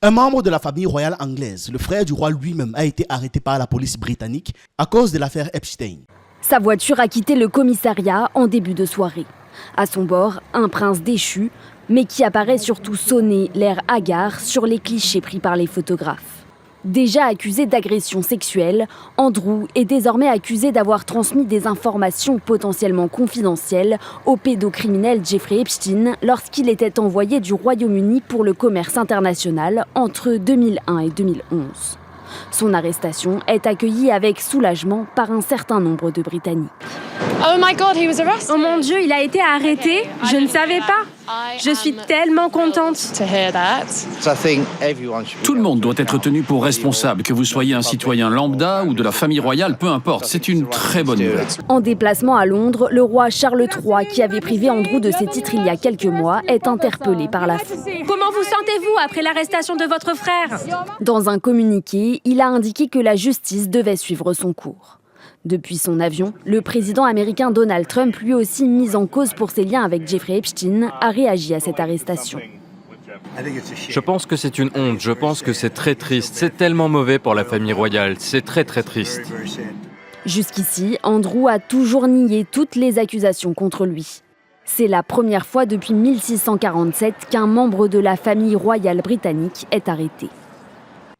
Un membre de la famille royale anglaise, le frère du roi lui-même, a été arrêté par la police britannique à cause de l'affaire Epstein. Sa voiture a quitté le commissariat en début de soirée. À son bord, un prince déchu, mais qui apparaît surtout sonner, l'air hagard sur les clichés pris par les photographes. Déjà accusé d'agression sexuelle, Andrew est désormais accusé d'avoir transmis des informations potentiellement confidentielles au pédocriminel Jeffrey Epstein lorsqu'il était envoyé du Royaume-Uni pour le commerce international entre 2001 et 2011. Son arrestation est accueillie avec soulagement par un certain nombre de Britanniques. Oh mon Dieu, il a été arrêté? Je ne savais pas. Je suis tellement contente. Tout le monde doit être tenu pour responsable, que vous soyez un citoyen lambda ou de la famille royale, peu importe. C'est une très bonne nouvelle. En déplacement à Londres, le roi Charles III, qui avait privé Andrew de ses titres il y a quelques mois, est interpellé par la foule. Comment vous sentez-vous après l'arrestation de votre frère? Dans un communiqué, il a indiqué que la justice devait suivre son cours. Depuis son avion, le président américain Donald Trump, lui aussi mis en cause pour ses liens avec Jeffrey Epstein, a réagi à cette arrestation. Je pense que c'est une honte, je pense que c'est très triste. C'est tellement mauvais pour la famille royale, c'est très très triste. Jusqu'ici, Andrew a toujours nié toutes les accusations contre lui. C'est la première fois depuis 1647 qu'un membre de la famille royale britannique est arrêté.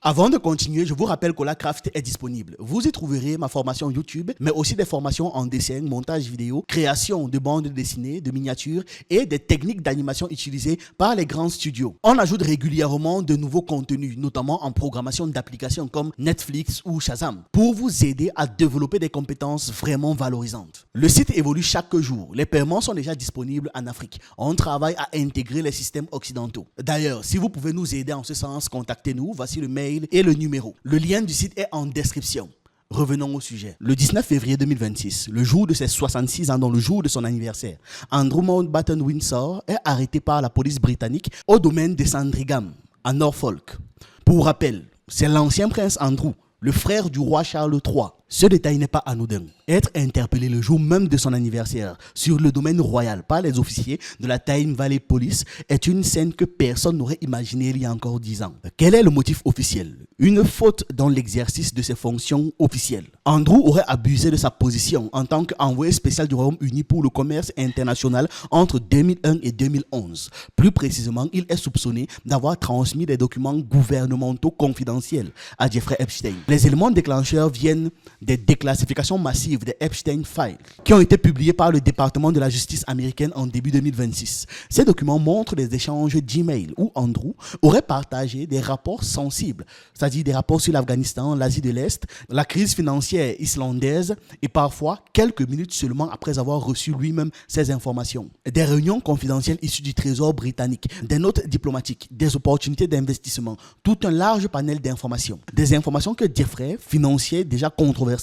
Avant de continuer, je vous rappelle qu'Holacraft est disponible. Vous y trouverez ma formation YouTube, mais aussi des formations en dessin, montage vidéo, création de bandes dessinées, de miniatures et des techniques d'animation utilisées par les grands studios. On ajoute régulièrement de nouveaux contenus, notamment en programmation d'applications comme Netflix ou Shazam, pour vous aider à développer des compétences vraiment valorisantes. Le site évolue chaque jour. Les paiements sont déjà disponibles en Afrique. On travaille à intégrer les systèmes occidentaux. D'ailleurs, si vous pouvez nous aider en ce sens, contactez-nous. Voici le mail et le numéro. Le lien du site est en description. Revenons au sujet. Le 19 février 2026, le jour de ses 66 ans, dans le jour de son anniversaire, Andrew Mountbatten Windsor est arrêté par la police britannique au domaine de Sandringham, à Norfolk. Pour rappel, c'est l'ancien prince Andrew, le frère du roi Charles III. Ce détail n'est pas anodin. Être interpellé le jour même de son anniversaire sur le domaine royal par les officiers de la Tyne Valley Police est une scène que personne n'aurait imaginée il y a encore 10 ans. Quel est le motif officiel? Une faute dans l'exercice de ses fonctions officielles. Andrew aurait abusé de sa position en tant qu'envoyé spécial du Royaume-Uni pour le commerce international entre 2001 et 2011. Plus précisément, il est soupçonné d'avoir transmis des documents gouvernementaux confidentiels à Jeffrey Epstein. Les éléments déclencheurs viennent des déclassifications massives des Epstein Files qui ont été publiées par le département de la justice américaine en début 2026. Ces documents montrent des échanges d'emails où Andrew aurait partagé des rapports sensibles, c'est-à-dire des rapports sur l'Afghanistan, l'Asie de l'Est, la crise financière islandaise et parfois quelques minutes seulement après avoir reçu lui-même ces informations. Des réunions confidentielles issues du Trésor britannique, des notes diplomatiques, des opportunités d'investissement, tout un large panel d'informations. Des informations que Jeffrey, financier déjà controversé,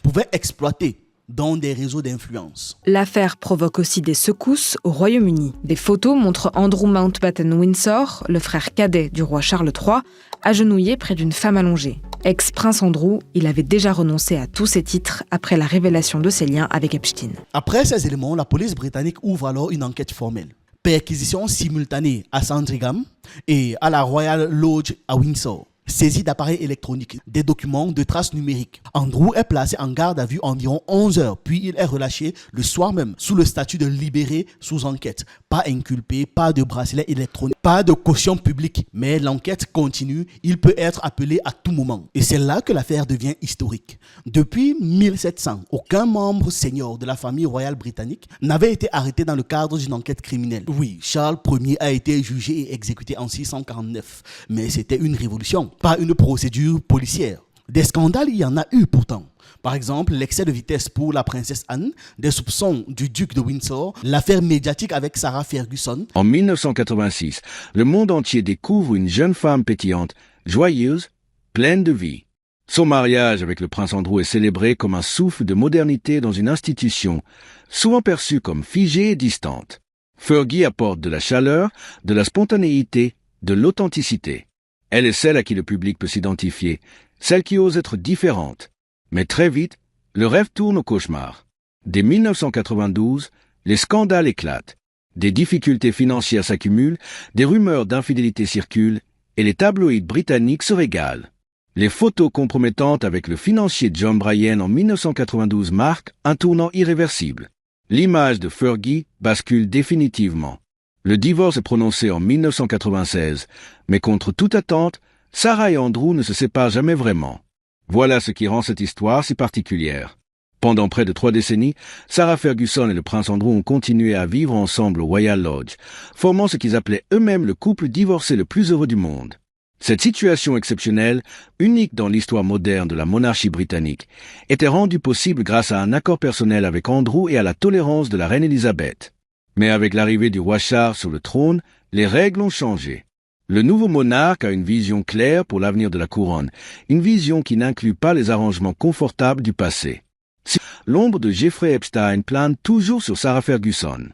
pouvait exploiter dans des réseaux d'influence. L'affaire provoque aussi des secousses au Royaume-Uni. Des photos montrent Andrew Mountbatten Windsor, le frère cadet du roi Charles III, agenouillé près d'une femme allongée. Ex-prince Andrew, il avait déjà renoncé à tous ses titres après la révélation de ses liens avec Epstein. Après ces éléments, la police britannique ouvre alors une enquête formelle. Perquisition simultanée à Sandringham et à la Royal Lodge à Windsor. Saisie d'appareils électroniques, des documents, de traces numériques. Andrew est placé en garde à vue environ 11 heures, puis il est relâché le soir même sous le statut de libéré sous enquête. Pas inculpé, pas de bracelet électronique, pas de caution publique. Mais l'enquête continue, il peut être appelé à tout moment. Et c'est là que l'affaire devient historique. Depuis 1700, aucun membre senior de la famille royale britannique n'avait été arrêté dans le cadre d'une enquête criminelle. Oui, Charles Ier a été jugé et exécuté en 649, mais c'était une révolution, pas une procédure policière. Des scandales, il y en a eu pourtant. Par exemple, l'excès de vitesse pour la princesse Anne, des soupçons du duc de Windsor, l'affaire médiatique avec Sarah Ferguson. En 1986, le monde entier découvre une jeune femme pétillante, joyeuse, pleine de vie. Son mariage avec le prince Andrew est célébré comme un souffle de modernité dans une institution, souvent perçue comme figée et distante. Fergie apporte de la chaleur, de la spontanéité, de l'authenticité. Elle est celle à qui le public peut s'identifier, celle qui ose être différente. Mais très vite, le rêve tourne au cauchemar. Dès 1992, les scandales éclatent. Des difficultés financières s'accumulent, des rumeurs d'infidélité circulent, et les tabloïds britanniques se régalent. Les photos compromettantes avec le financier John Bryan en 1992 marquent un tournant irréversible. L'image de Fergie bascule définitivement. Le divorce est prononcé en 1996, mais contre toute attente, Sarah et Andrew ne se séparent jamais vraiment. Voilà ce qui rend cette histoire si particulière. Pendant près de 3 décennies, Sarah Ferguson et le prince Andrew ont continué à vivre ensemble au Royal Lodge, formant ce qu'ils appelaient eux-mêmes le couple divorcé le plus heureux du monde. Cette situation exceptionnelle, unique dans l'histoire moderne de la monarchie britannique, était rendue possible grâce à un accord personnel avec Andrew et à la tolérance de la reine Elisabeth. Mais avec l'arrivée du roi Charles sur le trône, les règles ont changé. Le nouveau monarque a une vision claire pour l'avenir de la couronne, une vision qui n'inclut pas les arrangements confortables du passé. L'ombre de Jeffrey Epstein plane toujours sur Sarah Ferguson.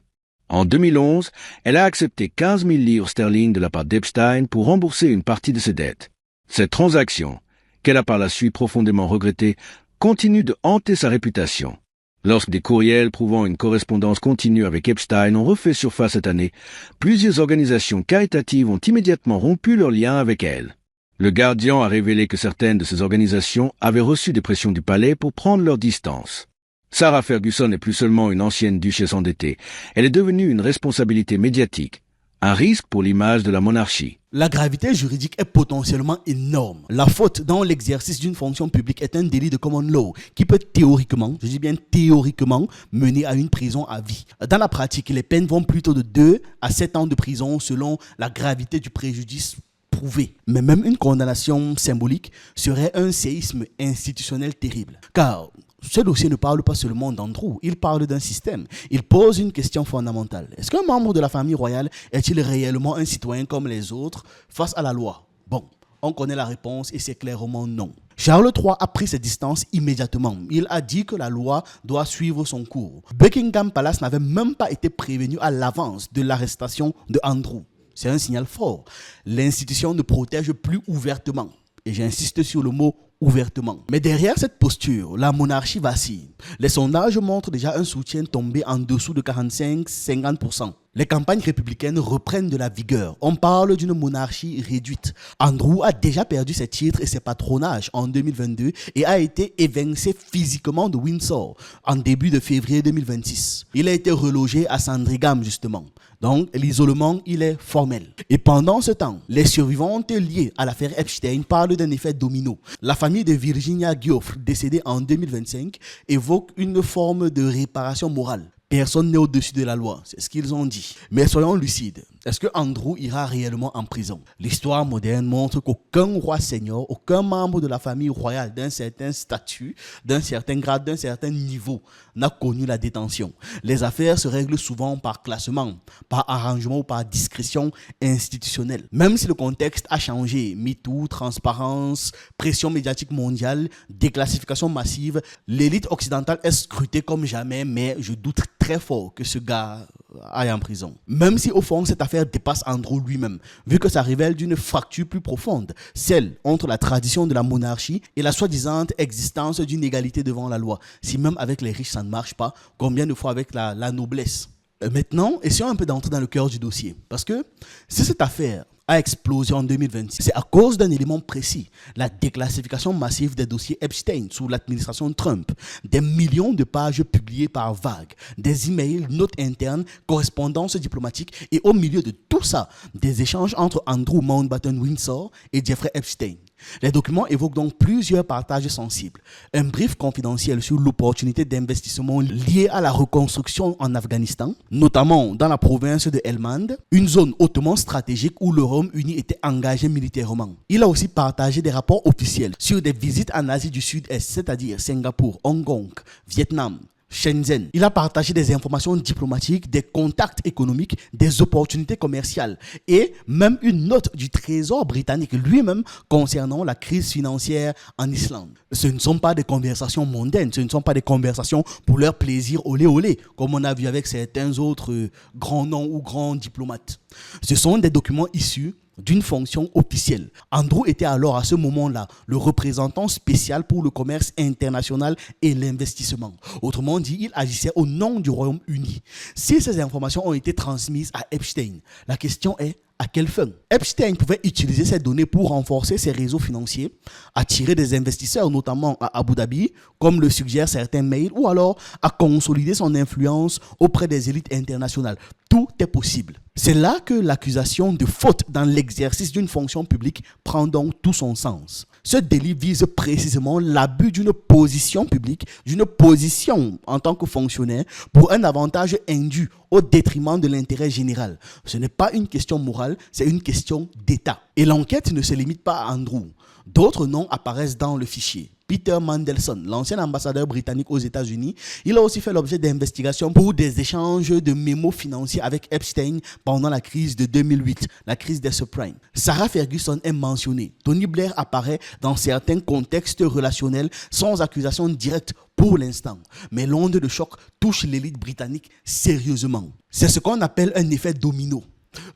En 2011, elle a accepté 15 000 livres sterling de la part d'Epstein pour rembourser une partie de ses dettes. Cette transaction, qu'elle a par la suite profondément regrettée, continue de hanter sa réputation. Lorsque des courriels prouvant une correspondance continue avec Epstein ont refait surface cette année, plusieurs organisations caritatives ont immédiatement rompu leurs liens avec elle. Le Guardian a révélé que certaines de ces organisations avaient reçu des pressions du palais pour prendre leur distance. Sarah Ferguson n'est plus seulement une ancienne duchesse endettée, elle est devenue une responsabilité médiatique, un risque pour l'image de la monarchie. La gravité juridique est potentiellement énorme. La faute dans l'exercice d'une fonction publique est un délit de common law qui peut théoriquement, je dis bien théoriquement, mener à une prison à vie. Dans la pratique, les peines vont plutôt de 2 à 7 ans de prison selon la gravité du préjudice prouvé. Mais même une condamnation symbolique serait un séisme institutionnel terrible. Car ce dossier ne parle pas seulement d'Andrew, il parle d'un système. Il pose une question fondamentale. Est-ce qu'un membre de la famille royale est-il réellement un citoyen comme les autres face à la loi? Bon, on connaît la réponse et c'est clairement non. Charles III a pris ses distances immédiatement. Il a dit que la loi doit suivre son cours. Buckingham Palace n'avait même pas été prévenu à l'avance de l'arrestation de Andrew. C'est un signal fort. L'institution ne protège plus ouvertement. Et j'insiste sur le mot ouvertement. Mais derrière cette posture, la monarchie vacille. Les sondages montrent déjà un soutien tombé en dessous de 45-50%. Les campagnes républicaines reprennent de la vigueur. On parle d'une monarchie réduite. Andrew a déjà perdu ses titres et ses patronages en 2022 et a été évincé physiquement de Windsor en début de février 2026. Il a été relogé à Sandringham justement. Donc l'isolement, il est formel. Et pendant ce temps, les survivantes liées à l'affaire Epstein parlent d'un effet domino. La famille de Virginia Giuffre, décédée en 2025, évoque une forme de réparation morale. Personne n'est au-dessus de la loi, c'est ce qu'ils ont dit. Mais soyons lucides, est-ce que Andrew ira réellement en prison? L'histoire moderne montre qu'aucun roi seigneur, aucun membre de la famille royale d'un certain statut, d'un certain grade, d'un certain niveau n'a connu la détention. Les affaires se règlent souvent par classement, par arrangement ou par discrétion institutionnelle. Même si le contexte a changé, MeToo, transparence, pression médiatique mondiale, déclassification massive, l'élite occidentale est scrutée comme jamais, mais je doute très fort que ce gars aille en prison. Même si au fond cette affaire dépasse Andrew lui-même, vu que ça révèle d'une fracture plus profonde, celle entre la tradition de la monarchie et la soi-disant existence d'une égalité devant la loi. Si même avec les riches ça ne marche pas, combien de fois avec la noblesse? Maintenant, essayons un peu d'entrer dans le cœur du dossier. Parce que si cette affaire a explosé en 2026, c'est à cause d'un élément précis, la déclassification massive des dossiers Epstein sous l'administration Trump, des millions de pages publiées par vagues, des emails, notes internes, correspondances diplomatiques et au milieu de tout ça, des échanges entre Andrew Mountbatten Windsor et Jeffrey Epstein. Les documents évoquent donc plusieurs partages sensibles. Un brief confidentiel sur l'opportunité d'investissement liée à la reconstruction en Afghanistan, notamment dans la province de Helmand, une zone hautement stratégique où le Royaume-Uni était engagé militairement. Il a aussi partagé des rapports officiels sur des visites en Asie du Sud-Est, c'est-à-dire Singapour, Hong Kong, Vietnam, Shenzhen. Il a partagé des informations diplomatiques, des contacts économiques, des opportunités commerciales et même une note du Trésor britannique lui-même concernant la crise financière en Islande. Ce ne sont pas des conversations mondaines, ce ne sont pas des conversations pour leur plaisir olé olé, comme on a vu avec certains autres grands noms ou grands diplomates. Ce sont des documents issus d'une fonction officielle. Andrew était alors à ce moment-là le représentant spécial pour le commerce international et l'investissement. Autrement dit, il agissait au nom du Royaume-Uni. Si ces informations ont été transmises à Epstein, la question est, À quelle fin? Epstein pouvait utiliser ces données pour renforcer ses réseaux financiers, attirer des investisseurs, notamment à Abu Dhabi, comme le suggèrent certains mails, ou alors à consolider son influence auprès des élites internationales. Tout est possible. C'est là que l'accusation de faute dans l'exercice d'une fonction publique prend donc tout son sens. Ce délit vise précisément l'abus d'une position publique, d'une position en tant que fonctionnaire pour un avantage indu au détriment de l'intérêt général. Ce n'est pas une question morale, c'est une question d'État. Et l'enquête ne se limite pas à Andrew. D'autres noms apparaissent dans le fichier. Peter Mandelson, l'ancien ambassadeur britannique aux États-Unis, il a aussi fait l'objet d'investigations pour des échanges de mémos financiers avec Epstein pendant la crise de 2008, la crise des subprimes. Sarah Ferguson est mentionnée. Tony Blair apparaît dans certains contextes relationnels sans accusation directe pour l'instant. Mais l'onde de choc touche l'élite britannique sérieusement. C'est ce qu'on appelle un effet domino.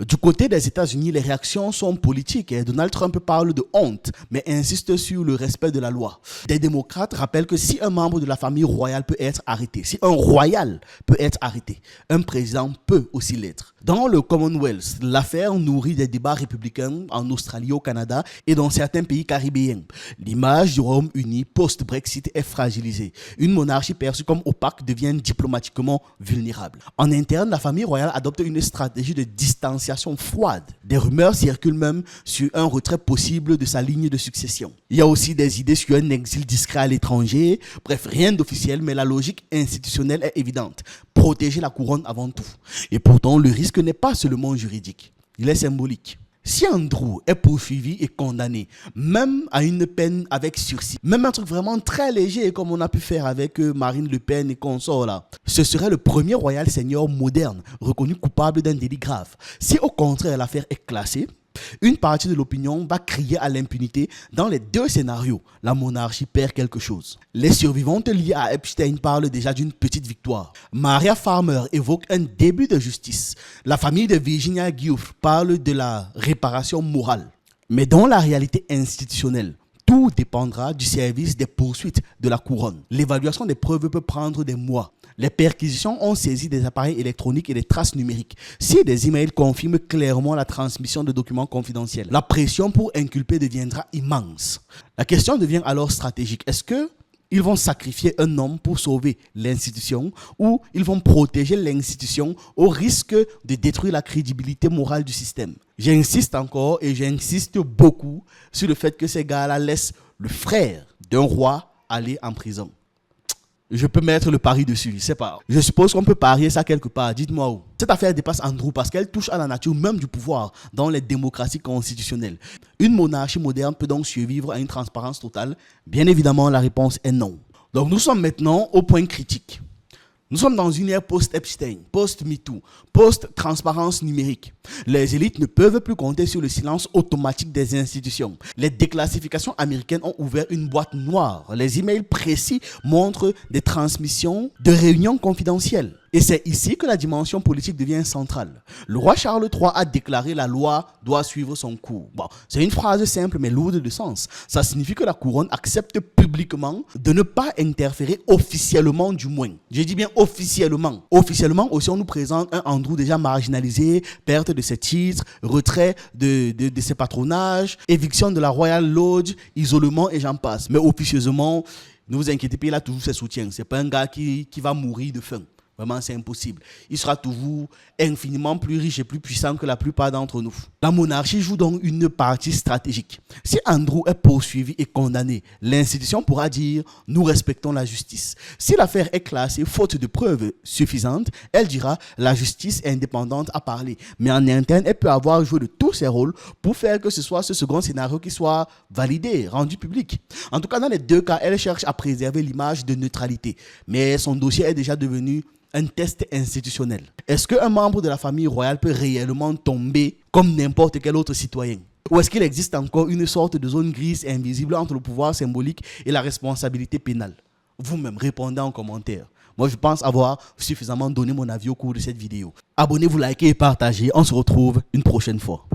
Du côté des États-Unis, les réactions sont politiques et Donald Trump parle de honte, mais insiste sur le respect de la loi. Des démocrates rappellent que si un membre de la famille royale peut être arrêté, si un royal peut être arrêté, un président peut aussi l'être. Dans le Commonwealth, l'affaire nourrit des débats républicains en Australie, au Canada et dans certains pays caribéens. L'image du Royaume-Uni post-Brexit est fragilisée. Une monarchie perçue comme opaque devient diplomatiquement vulnérable. En interne, la famille royale adopte une stratégie de distanciation froide. Des rumeurs circulent même sur un retrait possible de sa ligne de succession. Il y a aussi des idées sur un exil discret à l'étranger. Bref, rien d'officiel, mais la logique institutionnelle est évidente. Protéger la couronne avant tout. Et pourtant, le risque n'est pas seulement juridique, il est symbolique. Si Andrew est poursuivi et condamné, même à une peine avec sursis, même un truc vraiment très léger comme on a pu faire avec Marine Le Pen et consorts là, ce serait le premier royal seigneur moderne reconnu coupable d'un délit grave. Si au contraire l'affaire est classée, une partie de l'opinion va crier à l'impunité. Dans les deux scénarios, la monarchie perd quelque chose. Les survivantes liées à Epstein parlent déjà d'une petite victoire. Maria Farmer évoque un début de justice. La famille de Virginia Giuff parle de la réparation morale. Mais dans la réalité institutionnelle, tout dépendra du service des poursuites de la couronne. L'évaluation des preuves peut prendre des mois. Les perquisitions ont saisi des appareils électroniques et des traces numériques. Si des emails confirment clairement la transmission de documents confidentiels, la pression pour inculper deviendra immense. La question devient alors stratégique. Est-ce qu'ils vont sacrifier un homme pour sauver l'institution ou ils vont protéger l'institution au risque de détruire la crédibilité morale du système? J'insiste encore et j'insiste beaucoup sur le fait que ces gars-là laissent le frère d'un roi aller en prison. Je peux mettre le pari dessus, je sais pas. Je suppose qu'on peut parier ça quelque part, dites-moi où. Cette affaire dépasse Andrew parce qu'elle touche à la nature même du pouvoir dans les démocraties constitutionnelles. Une monarchie moderne peut donc survivre à une transparence totale? Bien évidemment, la réponse est non. Donc nous sommes maintenant au point critique. Nous sommes dans une ère post-Epstein, post-MeToo, post-transparence numérique. Les élites ne peuvent plus compter sur le silence automatique des institutions. Les déclassifications américaines ont ouvert une boîte noire. Les emails précis montrent des transmissions de réunions confidentielles. Et c'est ici que la dimension politique devient centrale. Le roi Charles III a déclaré la loi doit suivre son cours. Bon, c'est une phrase simple mais lourde de sens. Ça signifie que la couronne accepte publiquement de ne pas interférer officiellement du moins. Je dis bien officiellement. Officiellement aussi on nous présente un Andrew déjà marginalisé, perte de ses titres, retrait de ses patronages, éviction de la Royal Lodge, isolement et j'en passe. Mais officieusement, ne vous inquiétez pas, il a toujours ses soutiens. C'est pas un gars qui va mourir de faim. Vraiment, c'est impossible. Il sera toujours infiniment plus riche et plus puissant que la plupart d'entre nous. La monarchie joue donc une partie stratégique. Si Andrew est poursuivi et condamné, l'institution pourra dire « nous respectons la justice ». Si l'affaire est classée faute de preuves suffisantes, elle dira « la justice est indépendante à parler ». Mais en interne, elle peut avoir joué de tous ses rôles pour faire que ce soit ce second scénario qui soit validé, rendu public. En tout cas, dans les deux cas, elle cherche à préserver l'image de neutralité. Mais son dossier est déjà devenu un test institutionnel. Est-ce qu'un membre de la famille royale peut réellement tomber comme n'importe quel autre citoyen? Ou est-ce qu'il existe encore une sorte de zone grise invisible entre le pouvoir symbolique et la responsabilité pénale? Vous-même, répondez en commentaire. Moi, je pense avoir suffisamment donné mon avis au cours de cette vidéo. Abonnez-vous, likez et partagez. On se retrouve une prochaine fois.